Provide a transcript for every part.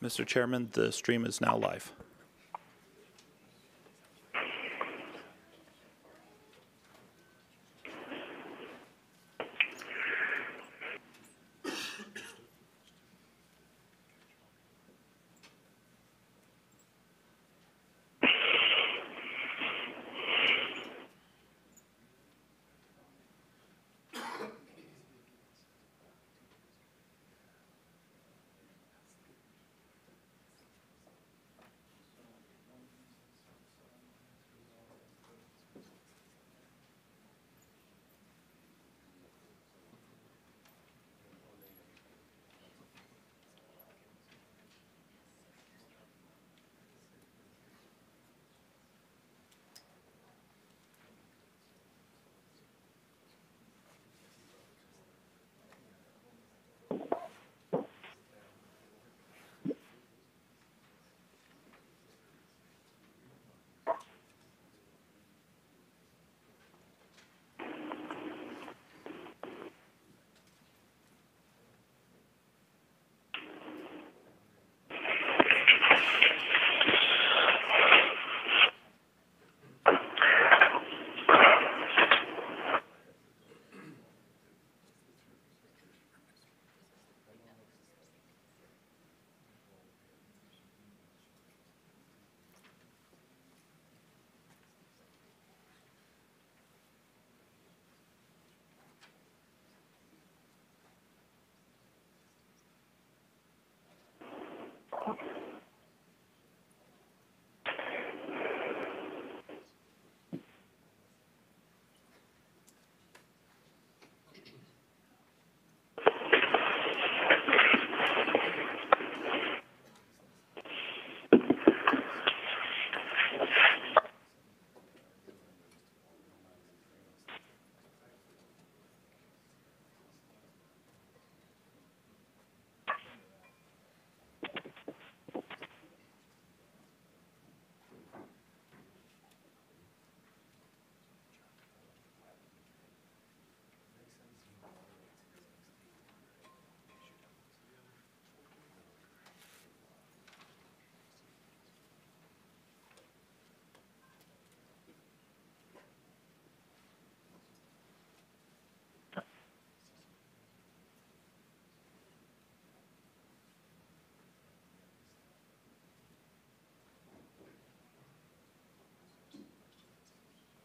Mr. Chairman, the stream is now live.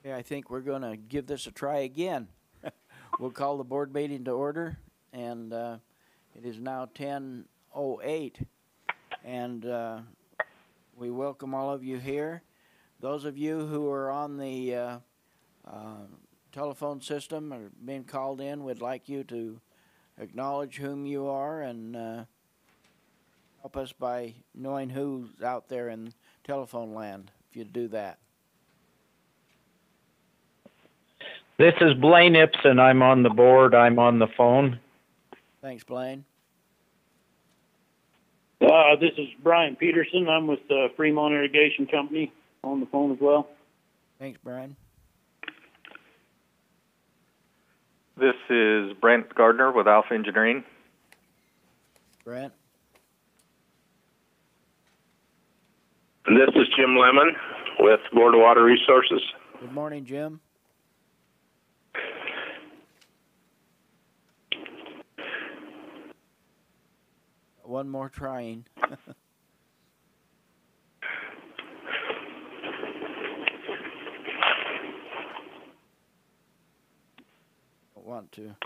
Yeah, I think we're going to give this a try again. We'll call the board meeting to order, and it is now 10:08, and we welcome all of you here. Those of you who are on the telephone system or being called in, would like you to acknowledge whom you are and help us by knowing who's out there in telephone land, if you do that. This is Blaine Ipson. I'm on the board. I'm on the phone. Thanks, Blaine. This is Brian Peterson. I'm with the Fremont Irrigation Company on the phone as well. Thanks, Brian. This is Brent Gardner with Alpha Engineering. Brent. And this is Jim Lemon with Board of Water Resources. Good morning, Jim. One more trying. Don't want to.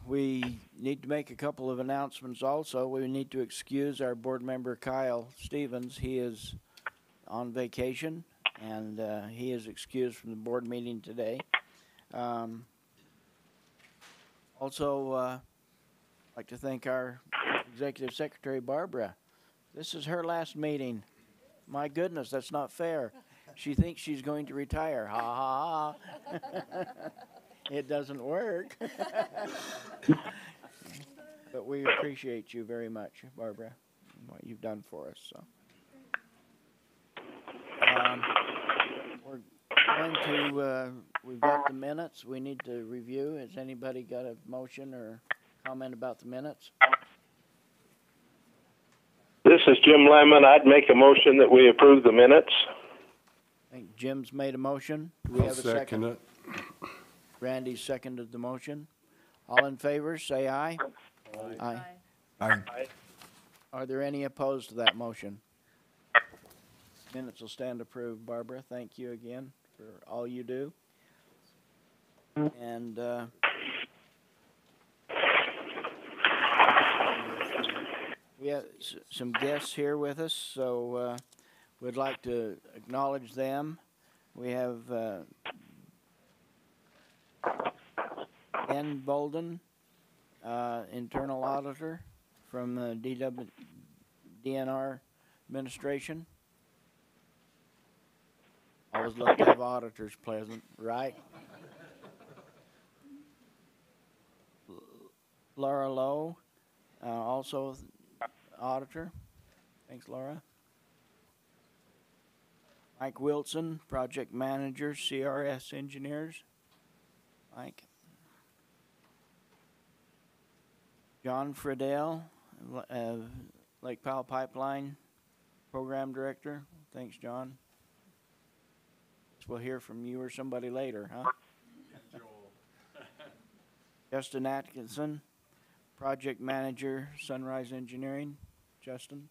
We need to make a couple of announcements also. We need to excuse our board member Kyle Stevens. He is on vacation, and he is excused from the board meeting today. Also, I'd like to thank our Executive Secretary, Barbara. This is her last meeting. My goodness, that's not fair. She thinks she's going to retire. Ha ha ha. It doesn't work. But we appreciate you very much, Barbara, and what you've done for us. So, we're going to, we've got the minutes we need to review. Has anybody got a motion or comment about the minutes? is Jim Lemon. I'd make a motion that we approve the minutes. I think Jim's made a motion. Do we I'll have a second second? it. Randy seconded the motion. All in favor, say aye. Aye. Aye. Are there any opposed to that motion? Minutes will stand approved. Barbara, thank you again for all you do. And we have some guests here with us, so we'd like to acknowledge them. We have Ben Bolden, internal auditor from the DNR administration. Always love to have auditors present, right? Laura Lowe, also auditor. Thanks, Laura. Mike Wilson, project manager, CRS engineers. Mike. John Friedel, Lake Powell Pipeline program director. Thanks, John. We'll hear from you or somebody later, huh? Justin Atkinson, project manager, Sunrise Engineering. Justin.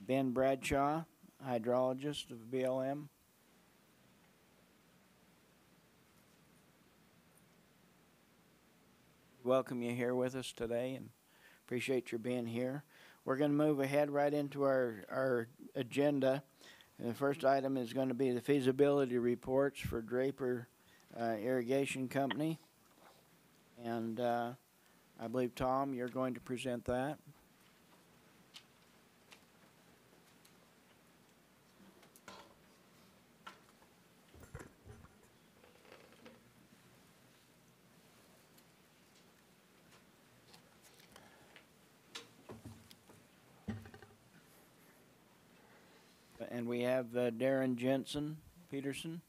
Ben Bradshaw, hydrologist of BLM. Welcome you here with us today and appreciate your being here. We're going to move ahead right into our agenda. And the first item is going to be the feasibility reports for Draper Irrigation Company. And I believe, Tom, you're going to present that. And we have Darren Peterson,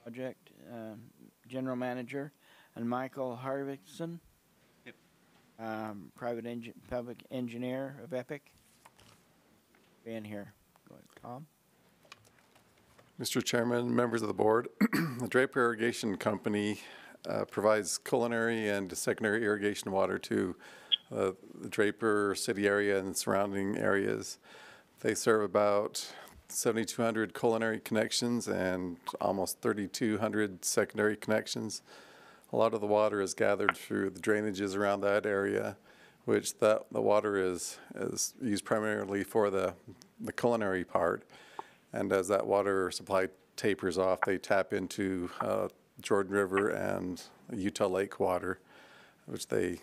project general manager, and Michael Harvickson, public engineer of EPIC, being here. Go ahead, Tom. Mr. Chairman, members of the board, the Draper Irrigation Company provides culinary and secondary irrigation water to the Draper city area and surrounding areas. They serve about 7,200 culinary connections and almost 3,200 secondary connections. A lot of the water is gathered through the drainages around that area, which the water is used primarily for the culinary part. And as that water supply tapers off, they tap into Jordan River and Utah Lake water, which they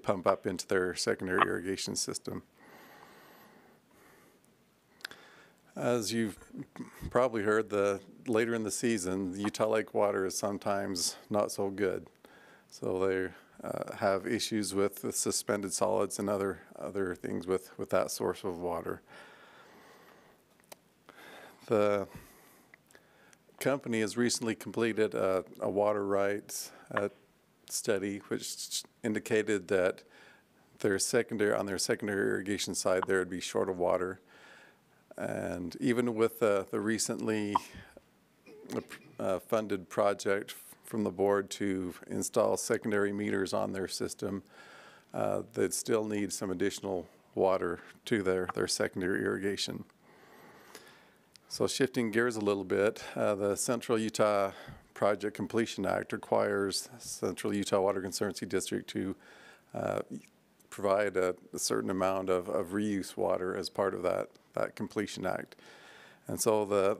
pump up into their secondary irrigation system. As you've probably heard, later in the season, the Utah Lake water is sometimes not so good. So they have issues with the suspended solids and other things with that source of water. The company has recently completed a water rights study, which indicated that on their secondary irrigation side, there would be short of water. And even with the recently funded project from the board to install secondary meters on their system, they'd still need some additional water to their secondary irrigation. So shifting gears a little bit, the Central Utah Project Completion Act requires Central Utah Water Conservancy District to provide a certain amount of reuse water as part of that Completion Act. And so the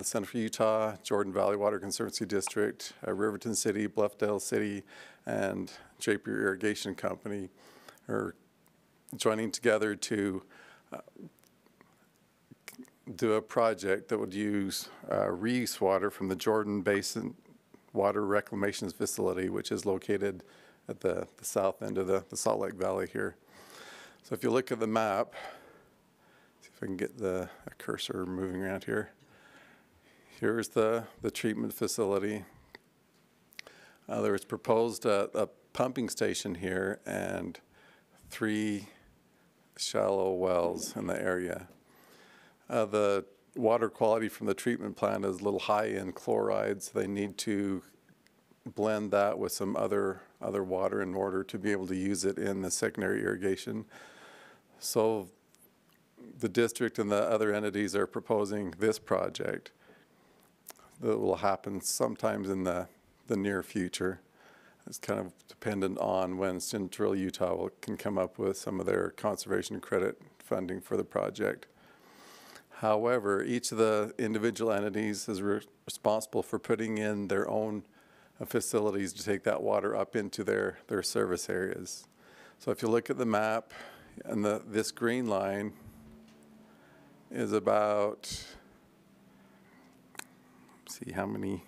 Central Utah, Jordan Valley Water Conservancy District, Riverton City, Bluffdale City, and Draper Irrigation Company are joining together to do a project that would use reuse water from the Jordan Basin Water Reclamation Facility, which is located at the south end of the Salt Lake Valley here. So if you look at the map, see if I can get a cursor moving around here. Here's the treatment facility. There was proposed a pumping station here, and 3 shallow wells in the area. The water quality from the treatment plant is a little high in chlorides. They need to blend that with some other water in order to be able to use it in the secondary irrigation. So the district and the other entities are proposing this project that will happen sometimes in the near future. It's kind of dependent on when Central Utah can come up with some of their conservation credit funding for the project. However, each of the individual entities is responsible for putting in their own facilities to take that water up into their service areas. So if you look at the map, and this green line is about, see how many,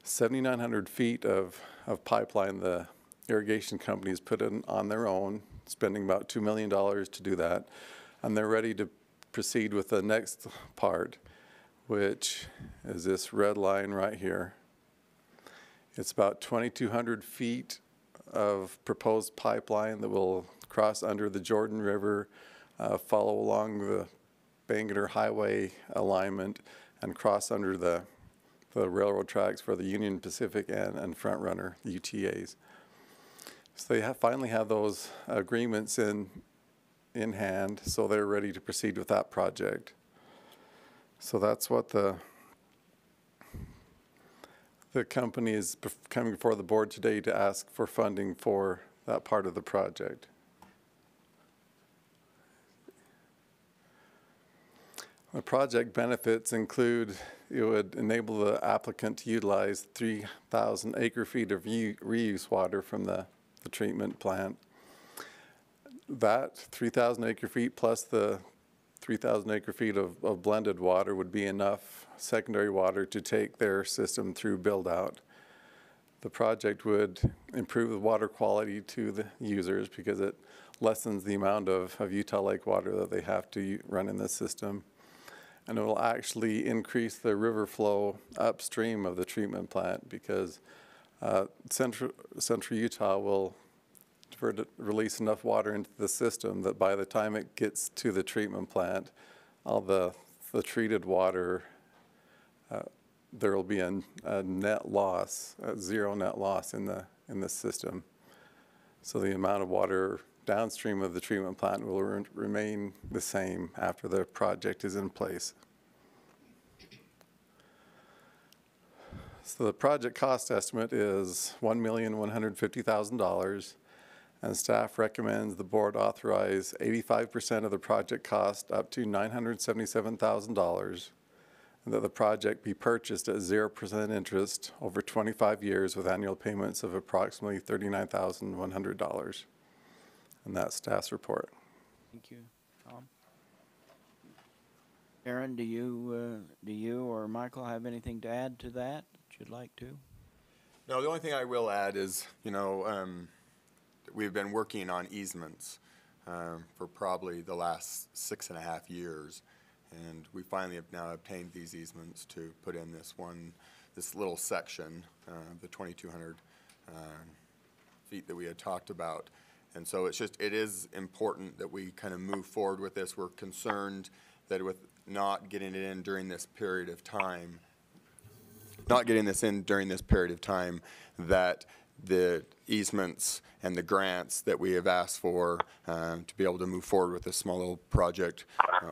7,900 feet of pipeline the irrigation companies put in on their own, spending about $2 million to do that. And they're ready to proceed with the next part, which is this red line right here. It's about 2,200 feet of proposed pipeline that will cross under the Jordan River, follow along the Bangerter Highway alignment, and cross under the railroad tracks for the Union Pacific and Front Runner, the UTAs. So they finally have those agreements in hand, so they're ready to proceed with that project. So that's what the company is coming before the board today to ask for funding for that part of the project. The project benefits include it would enable the applicant to utilize 3,000 acre-feet of reuse water from the treatment plant. That 3,000 acre-feet plus the 3,000 acre-feet of blended water would be enough secondary water to take their system through build-out. The project would improve the water quality to the users because it lessens the amount of Utah Lake water that they have to run in this system. And it will actually increase the river flow upstream of the treatment plant because Central Utah will release enough water into the system that by the time it gets to the treatment plant, all the treated water, there will be a net loss, zero net loss in the system. So the amount of water downstream of the treatment plant will remain the same after the project is in place. So the project cost estimate is $1,150,000, and staff recommends the board authorize 85% of the project cost up to $977,000, and that the project be purchased at 0% interest over 25 years with annual payments of approximately $39,100. And that's staff's report. Thank you, Tom. Aaron, do you or Michael have anything to add to that you'd like to? No, the only thing I will add is, we've been working on easements for probably the last 6.5 years, and we finally have now obtained these easements to put in this little section, the 2,200 feet that we had talked about. And so it is important that we kind of move forward with this. We're concerned that with not getting it in during this period of time, that the easements and the grants that we have asked for to be able to move forward with this small little project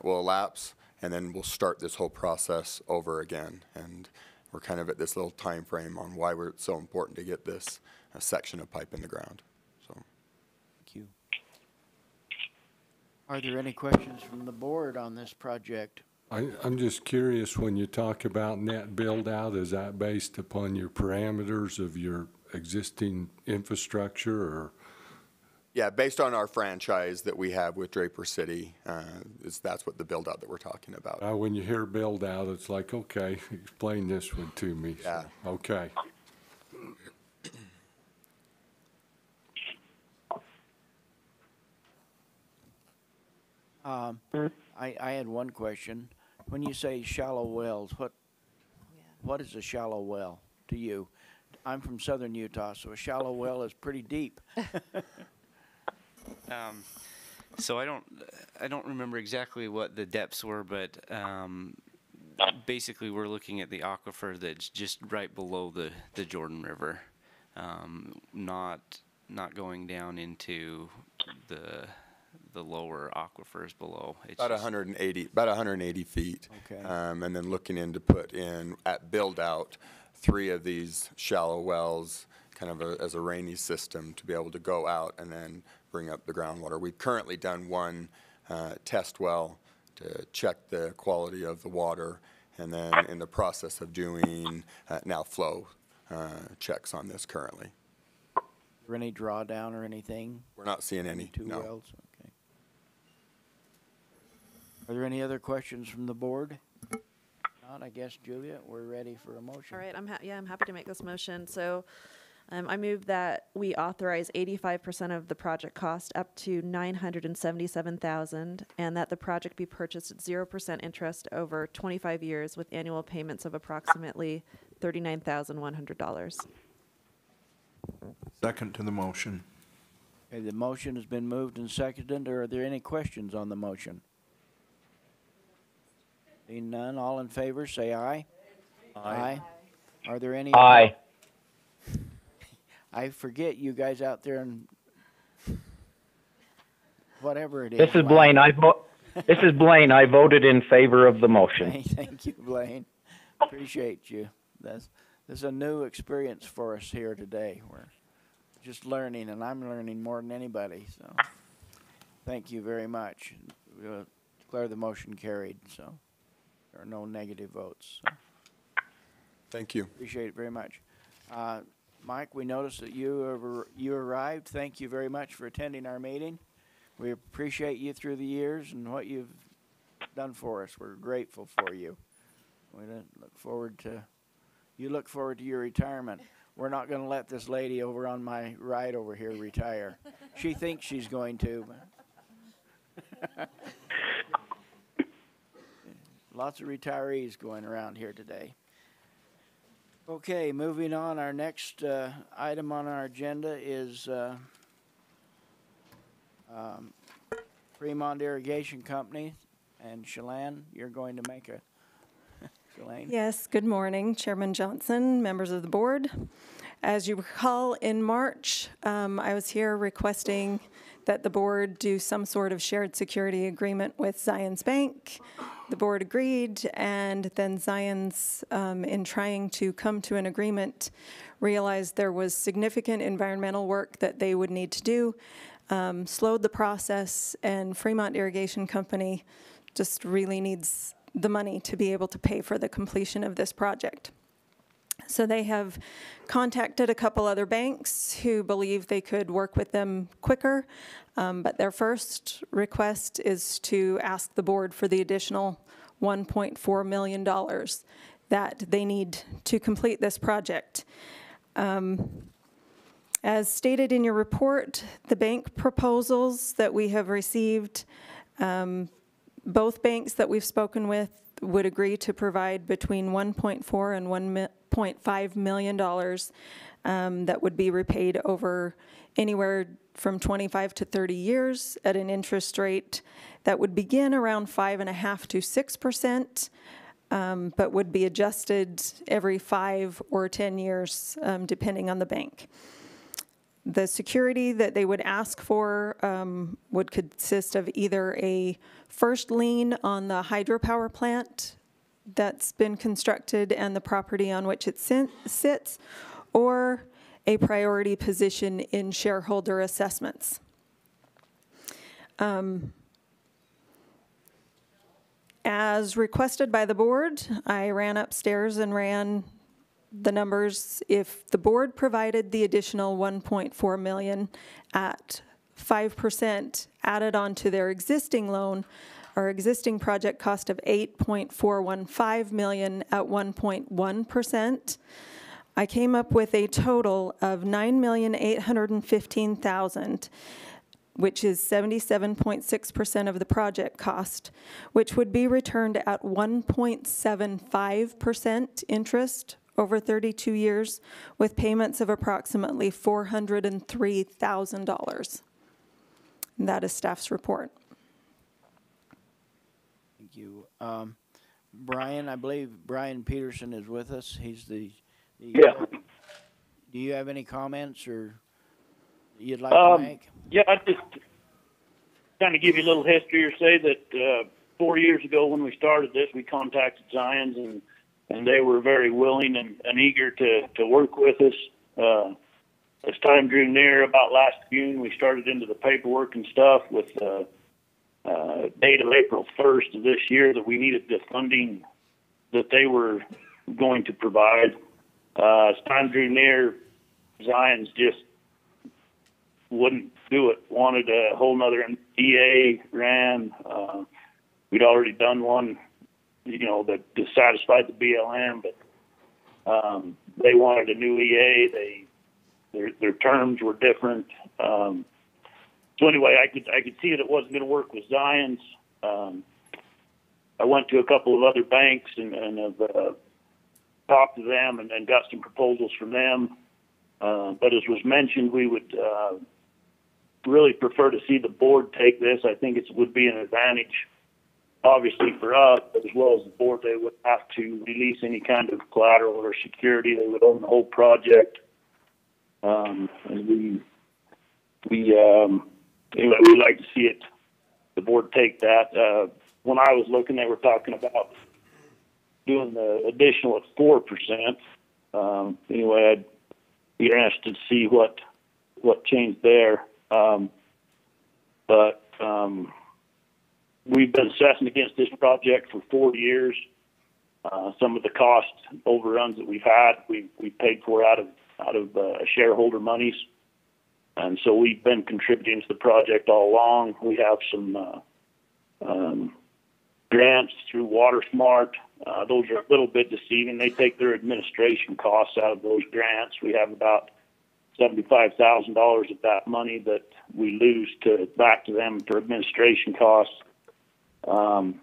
will elapse, and then we'll start this whole process over again. And we're kind of at this little time frame on why it's so important to get this section of pipe in the ground. Thank you. Are there any questions from the board on this project? I'm just curious, when you talk about net build out, is that based upon your parameters of your existing infrastructure, or? Yeah, based on our franchise that we have with Draper City, that's what the build out that we're talking about. When you hear build out, it's like, okay, explain this one to me. Yeah. So, okay. I had one question. When you say shallow wells, what is a shallow well to you? I'm from southern Utah, so a shallow well is pretty deep. So I don't remember exactly what the depths were, but basically we're looking at the aquifer that's just right below the Jordan River, not going down into the lower aquifers below. It's About 180 feet. Okay. And then looking in to put in, at build out, 3 of these shallow wells, kind of as a rainy system to be able to go out and then bring up the groundwater. We've currently done 1 test well to check the quality of the water, and then in the process of doing now flow checks on this currently. Is there any drawdown or anything? We're not seeing any, 2 no. wells? Okay. Are there any other questions from the board? Not, I guess, Julia, we're ready for a motion. All right, I'm happy to make this motion. So I move that we authorize 85% of the project cost up to $977,000, and that the project be purchased at 0% interest over 25 years with annual payments of approximately $39,100. Second to the motion. Okay, the motion has been moved and seconded. Are there any questions on the motion? Seeing none, all in favor, say aye. Aye. Are there any? Aye. I forget you guys out there and whatever it is. This is Blaine. This is Blaine. I voted in favor of the motion. Thank you, Blaine. Appreciate you. This is a new experience for us here today. We're just learning, and I'm learning more than anybody. So, thank you very much. We'll declare the motion carried. So, there are no negative votes. So. Thank you. Appreciate it very much. Mike, we noticed that you arrived. Thank you very much for attending our meeting. We appreciate you through the years and what you've done for us. We're grateful for you. We look forward to your retirement. We're not going to let this lady over on my right over here retire. She thinks she's going to. Lots of retirees going around here today. Okay, moving on. Our next item on our agenda is Fremont Irrigation Company. And Shalane, you're going to make a... Shalane? Yes, good morning, Chairman Johnson, members of the board. As you recall, in March, I was here requesting that the board do some sort of shared security agreement with Zions Bank. The board agreed, and then Zions, in trying to come to an agreement, realized there was significant environmental work that they would need to do, slowed the process, and Fremont Irrigation Company just really needs the money to be able to pay for the completion of this project. So they have contacted a couple other banks who believe they could work with them quicker, but their first request is to ask the board for the additional $1.4 million that they need to complete this project. As stated in your report, the bank proposals that we have received, both banks that we've spoken with would agree to provide between $1.4 and $1.5 million that would be repaid over anywhere from 25 to 30 years at an interest rate that would begin around 5.5% to 6%, but would be adjusted every 5 or 10 years, depending on the bank. The security that they would ask for would consist of either a first lien on the hydropower plant that's been constructed and the property on which it sits, or a priority position in shareholder assessments. As requested by the board, I ran upstairs and ran the numbers. If the board provided the additional $1.4 million at 5% added onto their existing loan, our existing project cost of $8.415 million at 1.1%, I came up with a total of $9,815,000, which is 77.6% of the project cost, which would be returned at 1.75% interest over 32 years, with payments of approximately $403,000. That is staff's report. Thank you. Brian, I believe Brian Peterson is with us. He's the Yeah. Do you have any comments or you'd like to make? Yeah, I just kind of give you a little history or say that 4 years ago when we started this, we contacted Zions and they were very willing and eager to work with us. As time drew near, about last June, we started into the paperwork and stuff with date of April 1st of this year that we needed the funding that they were going to provide. As time drew near, Zions just wouldn't do it. Wanted a whole nother EA ran. We'd already done one, that satisfied the BLM, but they wanted a new EA. Their terms were different. So anyway, I could see that it wasn't going to work with Zions. I went to a couple of other banks and have talked to them and got some proposals from them. But as was mentioned, we would really prefer to see the board take this. I think it would be an advantage, obviously, for us, but as well as the board. They would have to release any kind of collateral or security. They would own the whole project. And anyway, we'd like to see the board take that. When I was looking, they were talking about doing the additional at 4%. Anyway, I'd be interested to see what changed there. But we've been assessing against this project for 4 years. Some of the cost overruns that we've had, we paid for out of shareholder monies. And so we've been contributing to the project all along. We have some grants through WaterSmart. Those are a little bit deceiving. They take their administration costs out of those grants. We have about $75,000 of that money that we lose back to them for administration costs. And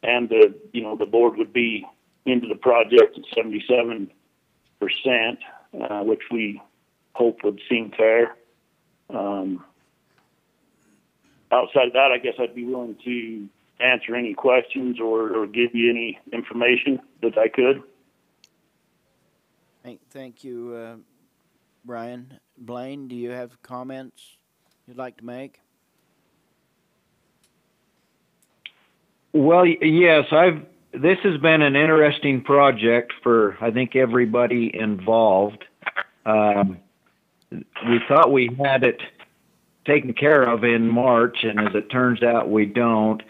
the board would be into the project at 77%, which we hope would seem fair. Outside of that, I guess I'd be willing to answer any questions or give you any information that I could. Thank you, Brian. Blaine, do you have comments you'd like to make? Well, yes, this has been an interesting project for, I think, everybody involved. We thought we had it taken care of in March, and as it turns out, we don't.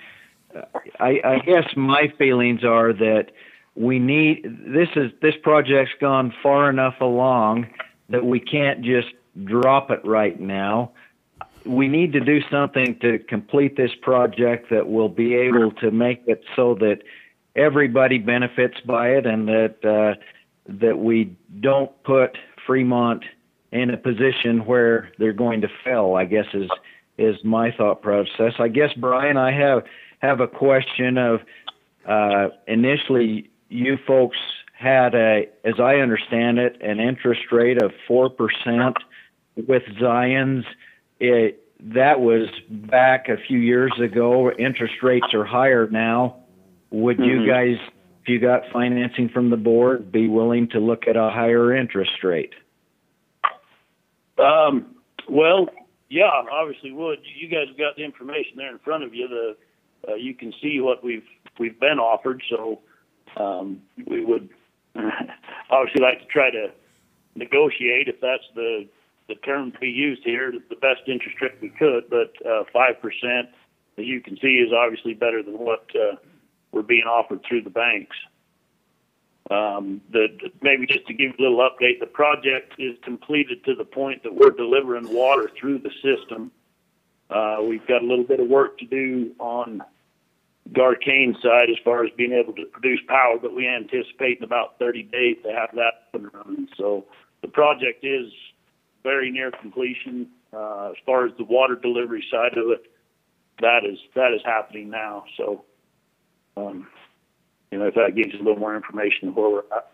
I guess my feelings are that this project's gone far enough along that we can't just drop it right now. We need to do something to complete this project that will be able to make it so that everybody benefits by it, and that we don't put Fremont in a position where they're going to fail, I guess is my thought process. I guess, Brian, I have a question of, initially you folks had as I understand it, an interest rate of 4% with Zions. That was back a few years ago. Interest rates are higher now. Would you guys, if you got financing from the board, be willing to look at a higher interest rate? Well, yeah, obviously would. You guys have got the information there in front of you. You can see what we've been offered. So we would obviously like to try to negotiate, if that's the term to be used here, the best interest rate we could. But 5%, as you can see, is obviously better than what we're being offered through the banks. Maybe just to give you a little update, the project is completed to the point that we're delivering water through the system. We've got a little bit of work to do on Garcane's side as far as being able to produce power, but we anticipate in about 30 days to have that up and running. So the project is very near completion. As far as the water delivery side of it, that is happening now. So, if that gives you a little more information of where we're at.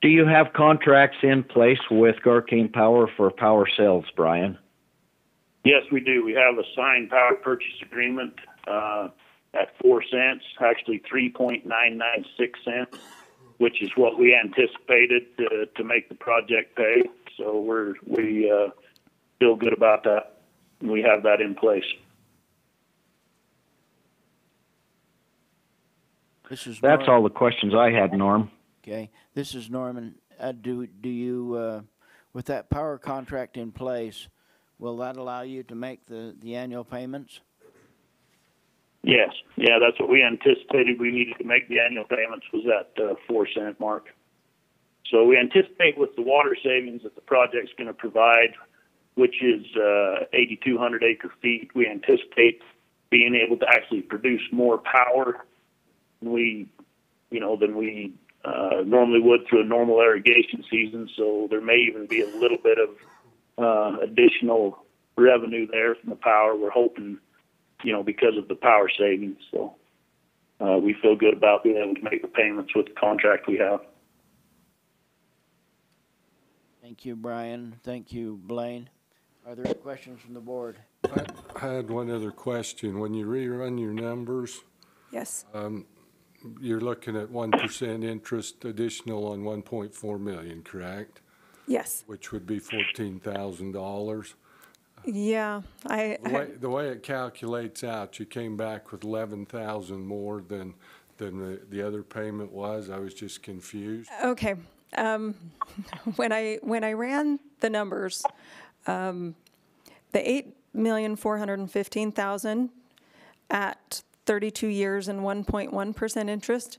Do you have contracts in place with Garcane Power for power sales, Brian? Yes, we do. We have a signed power purchase agreement at 4 cents, actually 3.996 cents, which is what we anticipated to make the project pay. So we feel good about that. We have that in place. That's all the questions I had, Norm. Okay, this is Norman. Do you, with that power contract in place, will that allow you to make the annual payments? Yes, yeah, that's what we anticipated. We needed to make the annual payments was that 4 cent mark. So we anticipate with the water savings that the project's going to provide, which is 8,200 acre feet, we anticipate being able to actually produce more power than we normally would through a normal irrigation season. So there may even be a little bit of additional revenue there from the power. We're hoping, because of the power savings. So we feel good about being able to make the payments with the contract we have. Thank you, Brian. Thank you, Blaine. Are there any questions from the board? I had one other question. When you rerun your numbers, Yes. You're looking at 1% interest additional on 1.4 million, correct? Yes. Which would be $14,000. Yeah. The way it calculates out, you came back with 11,000 more than the other payment was. I was just confused. Okay. When I ran the numbers, the $8,415,000 at 32 years and 1.1% interest.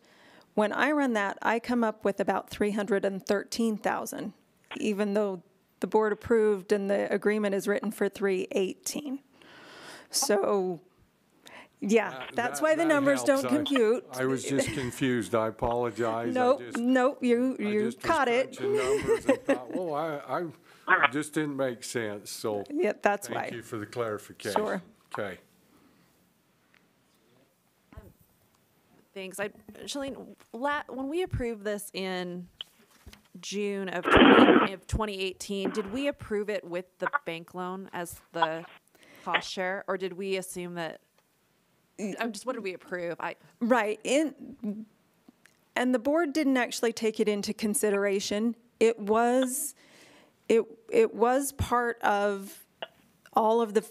When I run that, I come up with about 313,000, even though the board approved and the agreement is written for 318. So, yeah, that's why the numbers helps. don't compute. I was just confused. I apologize. Nope, you caught it. Numbers and thought, well, I just didn't make sense. So yeah, that's thank why. you for the clarification. Sure. Okay. Thanks. Shalene, when we approved this in June of 2018, did we approve it with the bank loan as the cost share, or did we assume that? What did we approve? Right. And the board didn't actually take it into consideration. It was part of all of the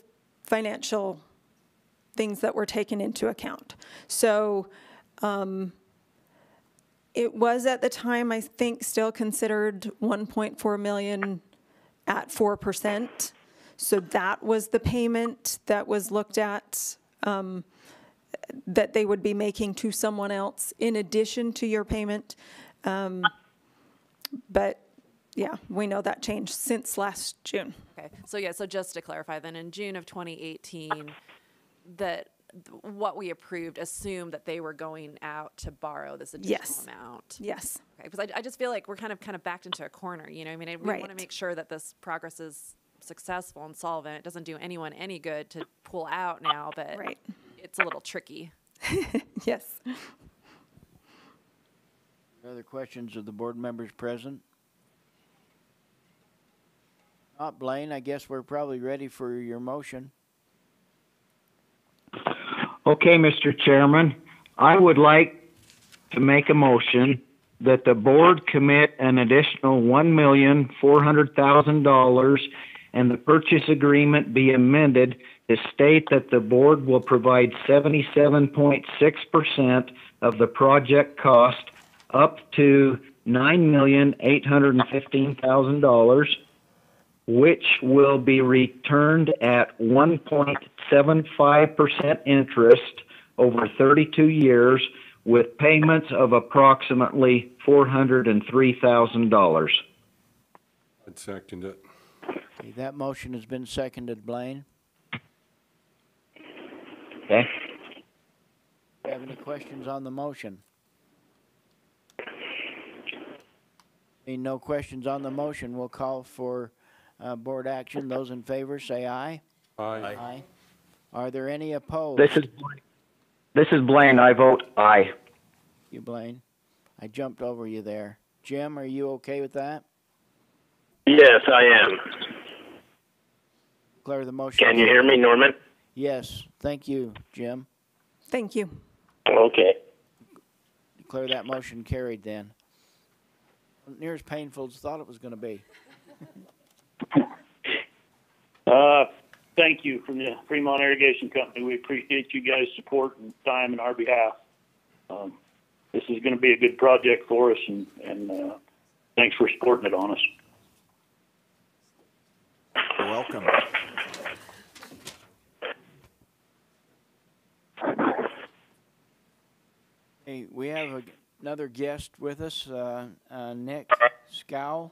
financial things that were taken into account. So it was at the time, I think, still considered 1.4 million at 4%. So that was the payment that was looked at, that they would be making to someone else in addition to your payment. But yeah, we know that changed since last June. Okay. So just to clarify then, in June of 2018, that what we approved assumed that they were going out to borrow this additional amount. Yes. Okay. Because I just feel like we're kind of backed into a corner. We want to make sure that this progress is successful and solvent. It doesn't do anyone any good to pull out now, but it's a little tricky. Yes. Other questions of the board members present? Not Blaine, I guess we're probably ready for your motion. Okay, Mr. Chairman, I would like to make a motion that the board commit an additional $1,400,000 and the purchase agreement be amended to state that the board will provide 77.6% of the project cost up to $9,815,000, which will be returned at 1.75% interest over 32 years with payments of approximately $403,000. I'd second it. Okay, that motion has been seconded, Blaine. Okay. Do you have any questions on the motion? No questions on the motion. We'll call for board action. Those in favor say aye. Aye. Aye. Are there any opposed? This is Blaine. I vote aye. You, Blaine. I jumped over you there. Jim, are you okay with that? Yes, I am. Declare the motion. Can you hear me, Norman? Yes. Thank you, Jim. Thank you. Okay. Declare that motion carried then. Near as painful as thought it was going to be. Thank you from the Fremont Irrigation Company. We appreciate you guys' support and time on our behalf. This is going to be a good project for us, and thanks for supporting it on us. You're welcome. Hey, we have another guest with us, Nick Scow,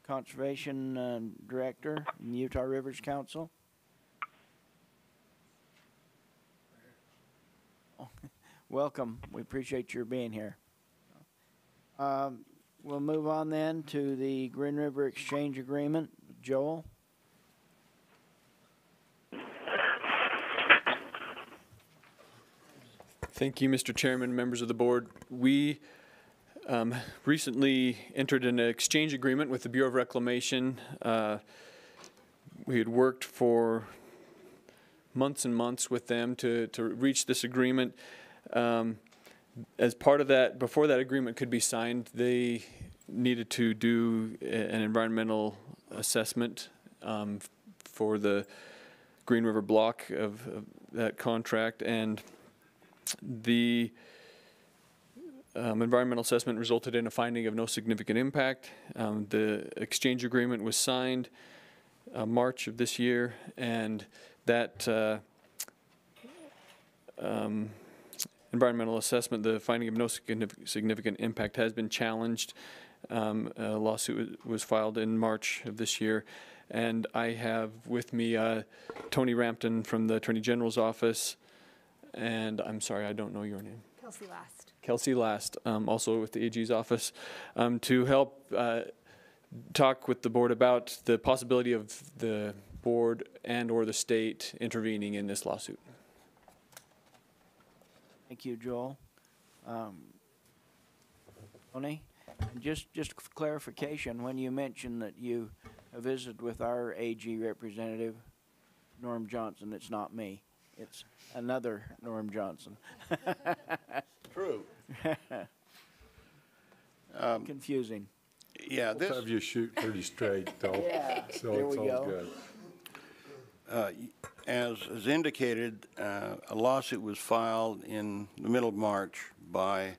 Conservation Director in the Utah Rivers Council. Welcome. We appreciate your being here. We'll move on then to the Green River Exchange Agreement. Joel? Thank you, Mr. Chairman, members of the board. We recently entered an exchange agreement with the Bureau of Reclamation. We had worked for months and months with them to reach this agreement. As part of that, before that agreement could be signed, they needed to do an environmental assessment for the Green River block of that contract, and the environmental assessment resulted in a finding of no significant impact. The exchange agreement was signed March of this year, and that environmental assessment, the finding of no significant impact, has been challenged. A lawsuit was filed in March of this year, and I have with me Tony Rampton from the Attorney General's office, and I'm sorry, I don't know your name. Kelsey Last. Kelsey Last, also with the AG's office, to help talk with the board about the possibility of the board and or the state intervening in this lawsuit. Thank you, Joel. Tony, just for clarification, when you mentioned that you visited with our AG representative, Norm Johnson, it's not me. It's another Norm Johnson. True. Confusing. Yeah, this. We'll have you shoot pretty straight, though. Yeah, so there it's we all go. good. As indicated, a lawsuit was filed in the middle of March by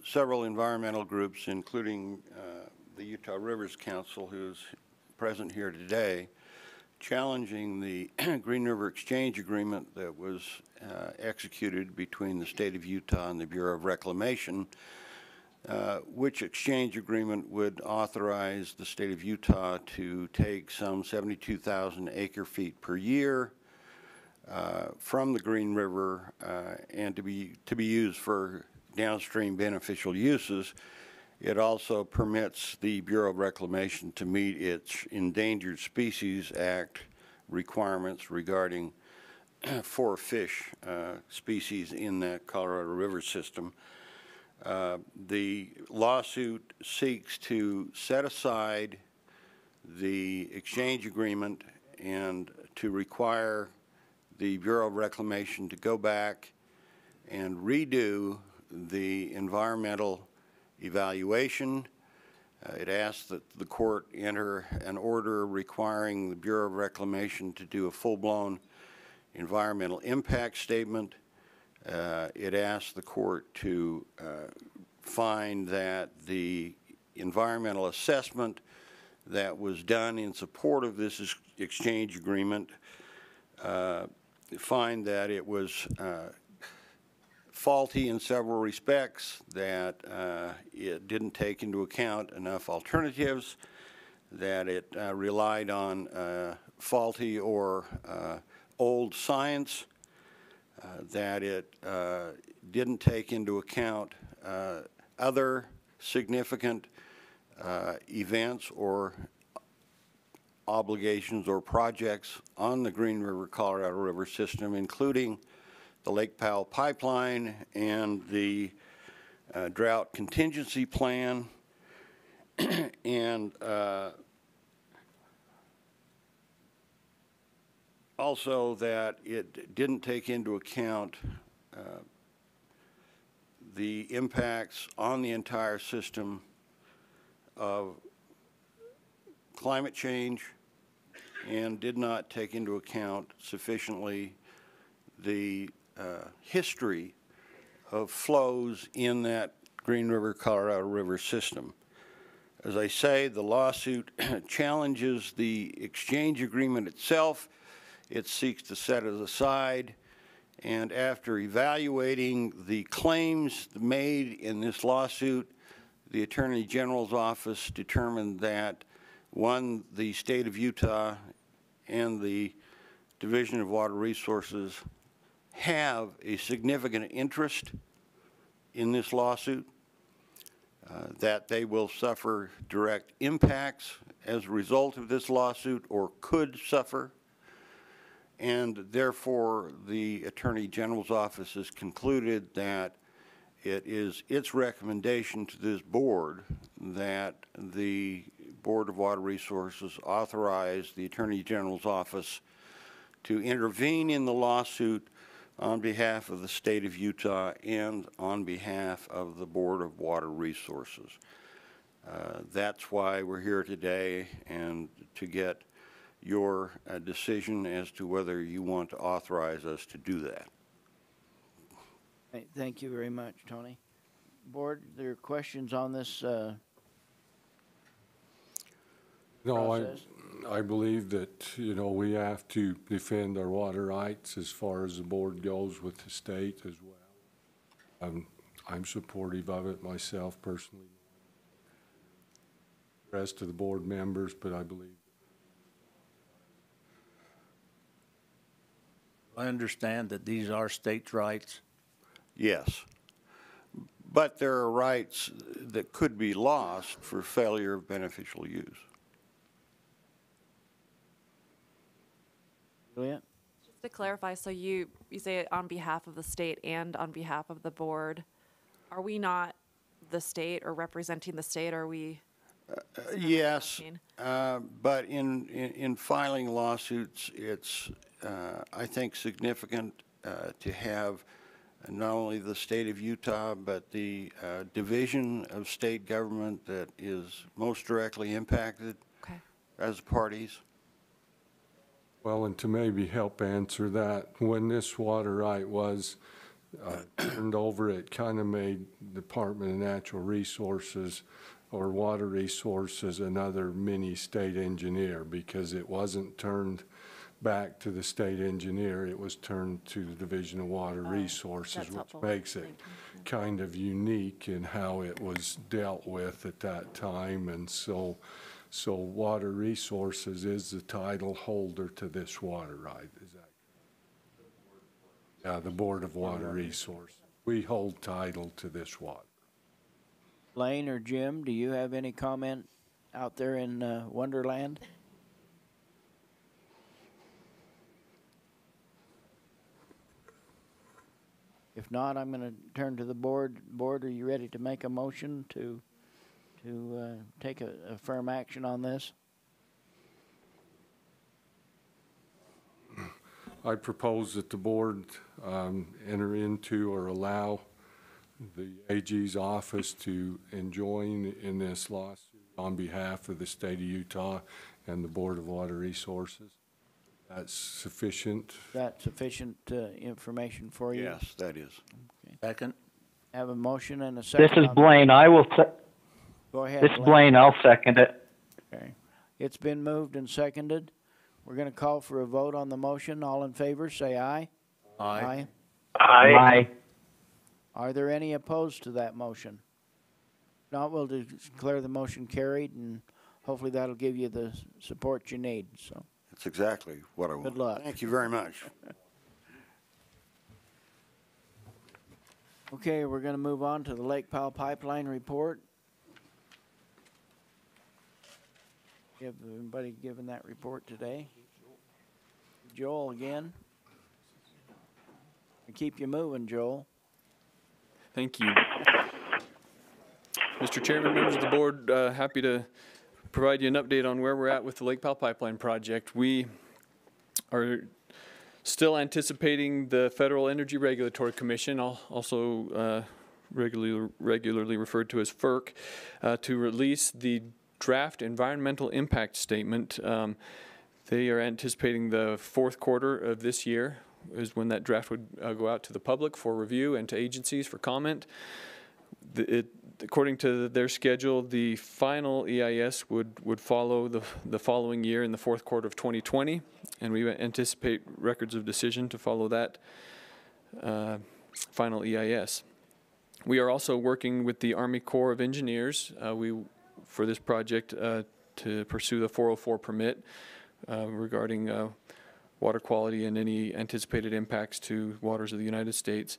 several environmental groups, including the Utah Rivers Council, who's present here today, challenging the Green River Exchange Agreement that was executed between the state of Utah and the Bureau of Reclamation, which exchange agreement would authorize the state of Utah to take some 72,000 acre-feet per year from the Green River and to be used for downstream beneficial uses. It also permits the Bureau of Reclamation to meet its Endangered Species Act requirements regarding 4 fish species in that Colorado River system. The lawsuit seeks to set aside the exchange agreement and to require the Bureau of Reclamation to go back and redo the environmental evaluation. It asks that the court enter an order requiring the Bureau of Reclamation to do a full-blown environmental impact statement. It asks the court to find that the environmental assessment that was done in support of this exchange agreement, find that it was faulty in several respects, that it didn't take into account enough alternatives, that it relied on faulty or old science, that it didn't take into account other significant events or obligations or projects on the Green River, Colorado River system, including the Lake Powell pipeline and the drought contingency plan, and Also that it didn't take into account the impacts on the entire system of climate change, and did not take into account sufficiently the history of flows in that Green River, Colorado River system. As I say, the lawsuit challenges the exchange agreement itself. It seeks to set it aside, and after evaluating the claims made in this lawsuit, the Attorney General's office determined that, one, the state of Utah and the Division of Water Resources have a significant interest in this lawsuit, that they will suffer direct impacts as a result of this lawsuit or could suffer, and therefore the Attorney General's office has concluded that it is its recommendation to this board that the Board of Water Resources authorize the Attorney General's office to intervene in the lawsuit on behalf of the state of Utah and on behalf of the Board of Water Resources. That's why we're here today, and to get your decision as to whether you want to authorize us to do that. Thank you very much, Tony. Board, there are questions on this process? I believe that, you know, we have to defend our water rights as far as the board goes with the state as well. I'm supportive of it myself personally. The rest of the board members, but I believe. I understand that these are states' rights. Yes. But there are rights that could be lost for failure of beneficial use. Juliet? Just to clarify, so you say it on behalf of the state and on behalf of the board. Are we not the state or representing the state? Are we? Yes, but in filing lawsuits, it's, I think, significant to have not only the state of Utah, but the division of state government that is most directly impacted as parties. Well, and to maybe help answer that, when this water right was turned over, it kind of made Department of Natural Resources or Water Resources another mini state engineer, because it wasn't turned back to the state engineer, it was turned to the Division of Water Resources, which makes it kind of unique in how it was dealt with at that time. And so Water Resources is the title holder to this water right. Is that? Yeah, the Board of Water Resources. We hold title to this water. Lane or Jim, do you have any comment out there in Wonderland? If not, I'm going to turn to the board. Board, are you ready to make a motion to take a firm action on this? I propose that the board enter into or allow the AG's office to enjoin in this lawsuit on behalf of the state of Utah and the Board of Water Resources. That's sufficient. That's sufficient information for you? Yes, that is. Okay. Second. Have a motion and a second. This is Blaine. I will. Go ahead. This is Blaine. I'll second it. Okay. It's been moved and seconded. We're going to call for a vote on the motion. All in favor, say aye. Aye. Aye. Aye. Are there any opposed to that motion? If not, we'll declare the motion carried, and hopefully that'll give you the support you need. So. That's exactly what I want. Good luck. Thank you very much. Okay, we're going to move on to the Lake Powell Pipeline report. Have anybody given that report today? Joel again. Keep you moving, Joel. Thank you. Mr. Chairman, members of the board, happy to provide you an update on where we're at with the Lake Powell Pipeline project. We are still anticipating the Federal Energy Regulatory Commission, also regularly referred to as FERC, to release the draft environmental impact statement. They are anticipating the fourth quarter of this year is when that draft would go out to the public for review and to agencies for comment. According to their schedule, the final EIS would follow the following year in the fourth quarter of 2020, and we anticipate records of decision to follow that final EIS. We are also working with the Army Corps of Engineers for this project to pursue the 404 permit regarding water quality and any anticipated impacts to waters of the United States.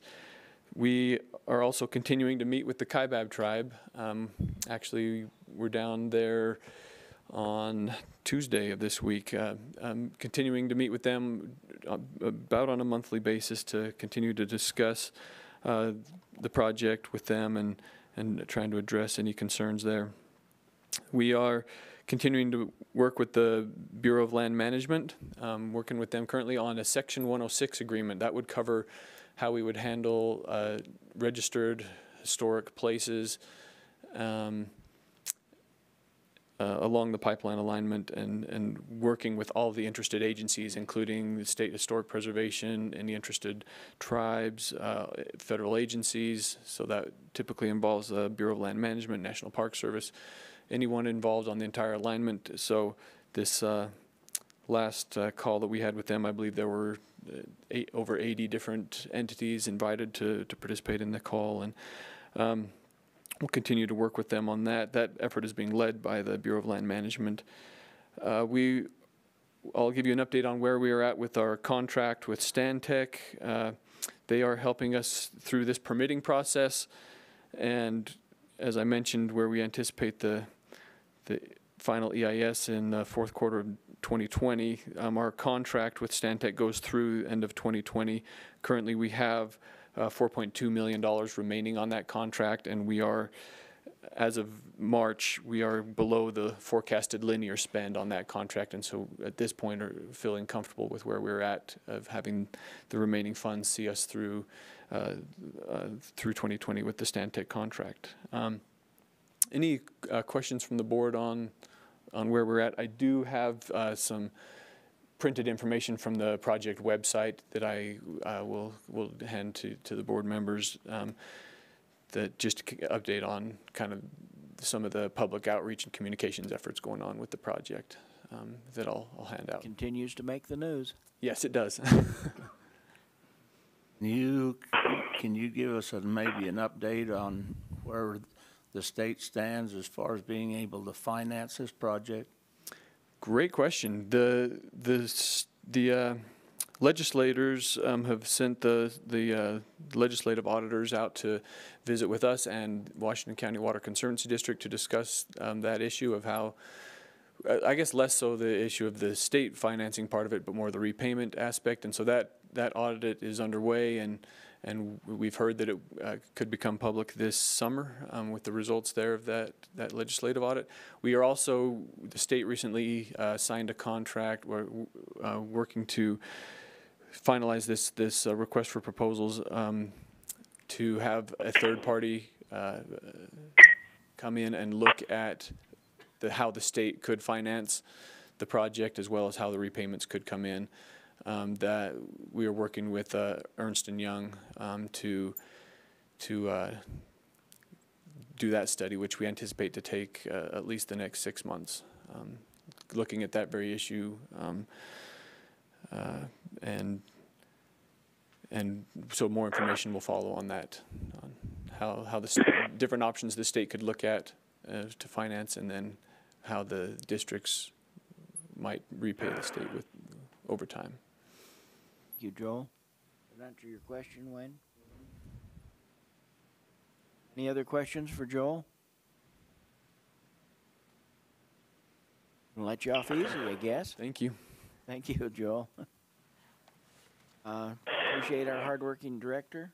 We are also continuing to meet with the Kaibab tribe. Actually, we're down there on Tuesday of this week, continuing to meet with them about on a monthly basis to continue to discuss the project with them and trying to address any concerns there. We are continuing to work with the Bureau of Land Management, working with them currently on a Section 106 agreement. That would cover how we would handle registered historic places along the pipeline alignment and working with all the interested agencies, including the State Historic Preservation, any interested tribes, federal agencies. So that typically involves the Bureau of Land Management, National Park Service, anyone involved on the entire alignment. So this last call that we had with them, I believe there were over 80 different entities invited to participate in the call, and we'll continue to work with them on that. That effort is being led by the Bureau of Land Management. I'll give you an update on where we are at with our contract with Stantec. They are helping us through this permitting process, and as I mentioned, where we anticipate the final EIS in the fourth quarter of 2020. Our contract with Stantec goes through end of 2020. Currently, we have $4.2 million remaining on that contract, and we are, as of March, we are below the forecasted linear spend on that contract, and so at this point are feeling comfortable with where we're at of having the remaining funds see us through 2020 with the Stantec contract. Any questions from the board on where we're at? I do have some printed information from the project website that I will hand to the board members that just update on kind of some of the public outreach and communications efforts going on with the project that I'll hand out. Continues to make the news. Yes, it does. Can you give us maybe an update on where the state stands as far as being able to finance this project? Great question. The legislators have sent the legislative auditors out to visit with us and Washington County Water Conservancy District to discuss that issue of how, I guess less so the issue of the state financing part of it, but more the repayment aspect. And so that audit is underway, and we've heard that it could become public this summer with the results there of that legislative audit. We are also, the state recently signed a contract. We're working to finalize this request for proposals to have a third party come in and look at how the state could finance the project, as well as how the repayments could come in. That we are working with Ernst & Young to do that study, which we anticipate to take at least the next 6 months, looking at that very issue, and so more information will follow on that, on how the different options the state could look at to finance, and then how the districts might repay the state with over time. Thank you, Joel. Does that answer your question, Wayne? Any other questions for Joel? I'll let you off easy, I guess. Thank you. Thank you, Joel. Appreciate our hardworking director.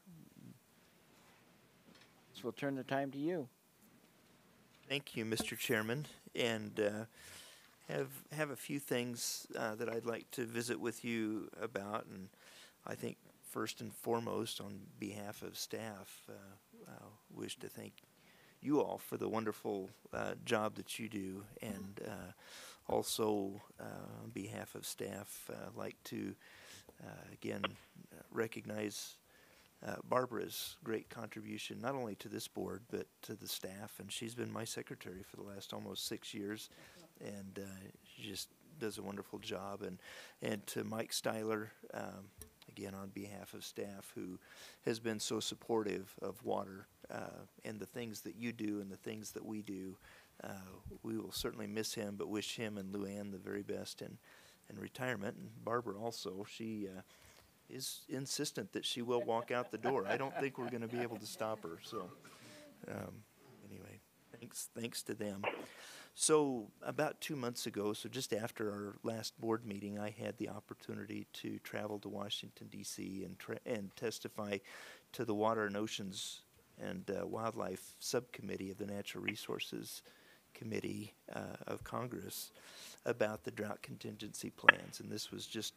So we'll turn the time to you. Thank you, Mr. Chairman. And have a few things that I'd like to visit with you about, and I think first and foremost, on behalf of staff, I wish to thank you all for the wonderful job that you do, and also on behalf of staff, I'd like to again recognize Barbara's great contribution, not only to this board, but to the staff, and she's been my secretary for the last almost 6 years, and she just does a wonderful job. And to Mike Styler, again, on behalf of staff, who has been so supportive of water and the things that you do and the things that we do. We will certainly miss him, but wish him and Luann the very best in retirement. And Barbara also, she is insistent that she will walk out the door. I don't think we're going to be able to stop her. So anyway, thanks to them. So about 2 months ago, so just after our last board meeting, I had the opportunity to travel to Washington, D.C. and testify to the Water and Oceans and Wildlife Subcommittee of the Natural Resources Committee of Congress about the drought contingency plans. And this was just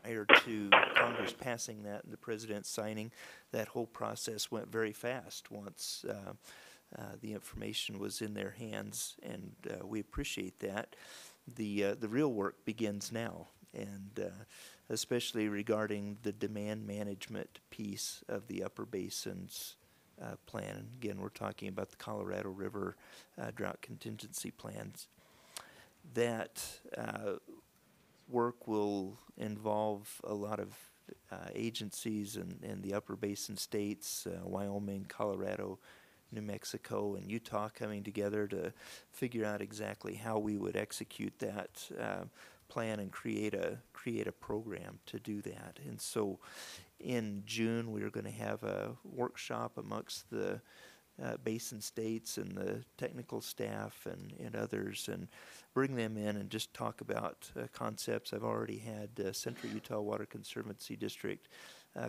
prior to Congress passing that and the President signing. That whole process went very fast once the information was in their hands, and we appreciate that. The real work begins now, and especially regarding the demand management piece of the Upper Basin's plan. And again, we're talking about the Colorado River drought contingency plans. That work will involve a lot of agencies and the Upper Basin states, Wyoming, Colorado, New Mexico, and Utah coming together to figure out exactly how we would execute that plan and create a program to do that. And so in June, we are going to have a workshop amongst the basin states and the technical staff and others, and bring them in and just talk about concepts. I've already had Central Utah Water Conservancy District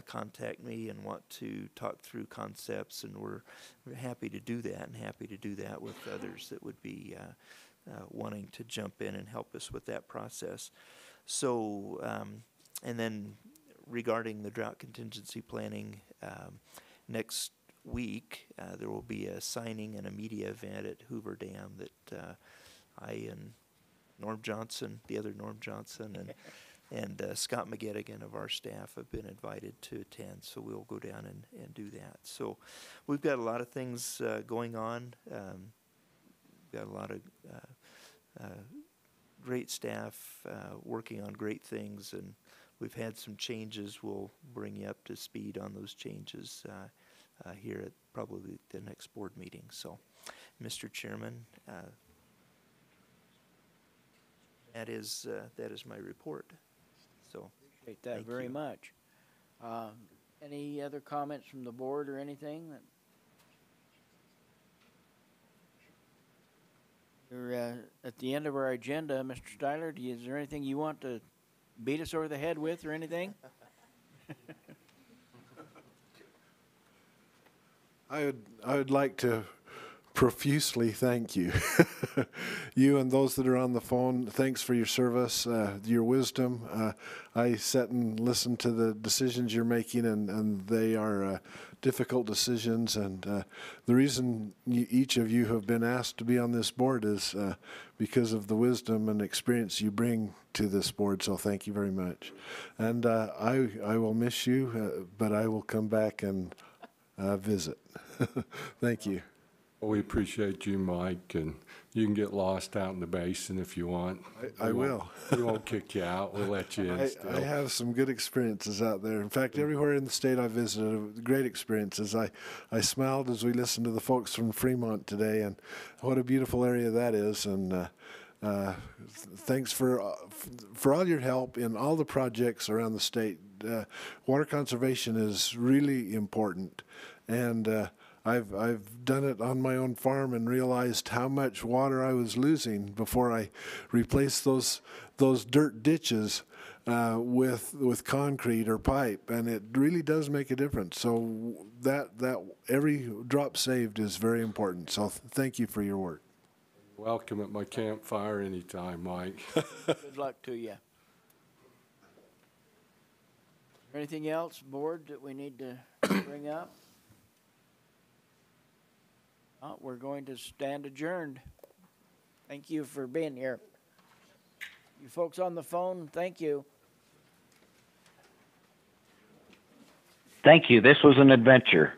contact me and want to talk through concepts, and we're happy to do that, and happy to do that with others that would be wanting to jump in and help us with that process. So, and then regarding the drought contingency planning, next week there will be a signing and a media event at Hoover Dam that I and Norm Johnson, the other Norm Johnson, and Scott McGettigan of our staff have been invited to attend, so we'll go down and do that. So we've got a lot of things going on. We've got a lot of great staff working on great things, and we've had some changes. We'll bring you up to speed on those changes here at probably the next board meeting. So, Mr. Chairman, that is my report. So, appreciate that very much. Any other comments from the board or anything? We're at the end of our agenda, Mr. Styler. Is there anything you want to beat us over the head with or anything? I would like to profusely thank you. You and those that are on the phone, thanks for your service, your wisdom. I sit and listen to the decisions you're making, and they are difficult decisions. And the reason each of you have been asked to be on this board is because of the wisdom and experience you bring to this board. So thank you very much. And I will miss you, but I will come back and visit. Thank you. Well, we appreciate you, Mike, and you can get lost out in the basin if you want. I will. We won't kick you out. We'll let you in still. I have some good experiences out there. In fact, everywhere in the state I visited, great experiences. I smiled as we listened to the folks from Fremont today, and what a beautiful area that is. And thanks for all your help in all the projects around the state. Water conservation is really important, and I've done it on my own farm and realized how much water I was losing before I replaced those dirt ditches with concrete or pipe, and it really does make a difference. So that every drop saved is very important. So thank you for your work. Welcome at my campfire anytime, Mike. Good luck to you. Anything else, board, that we need to bring up? Oh, we're going to stand adjourned. Thank you for being here. You folks on the phone, thank you. Thank you. This was an adventure.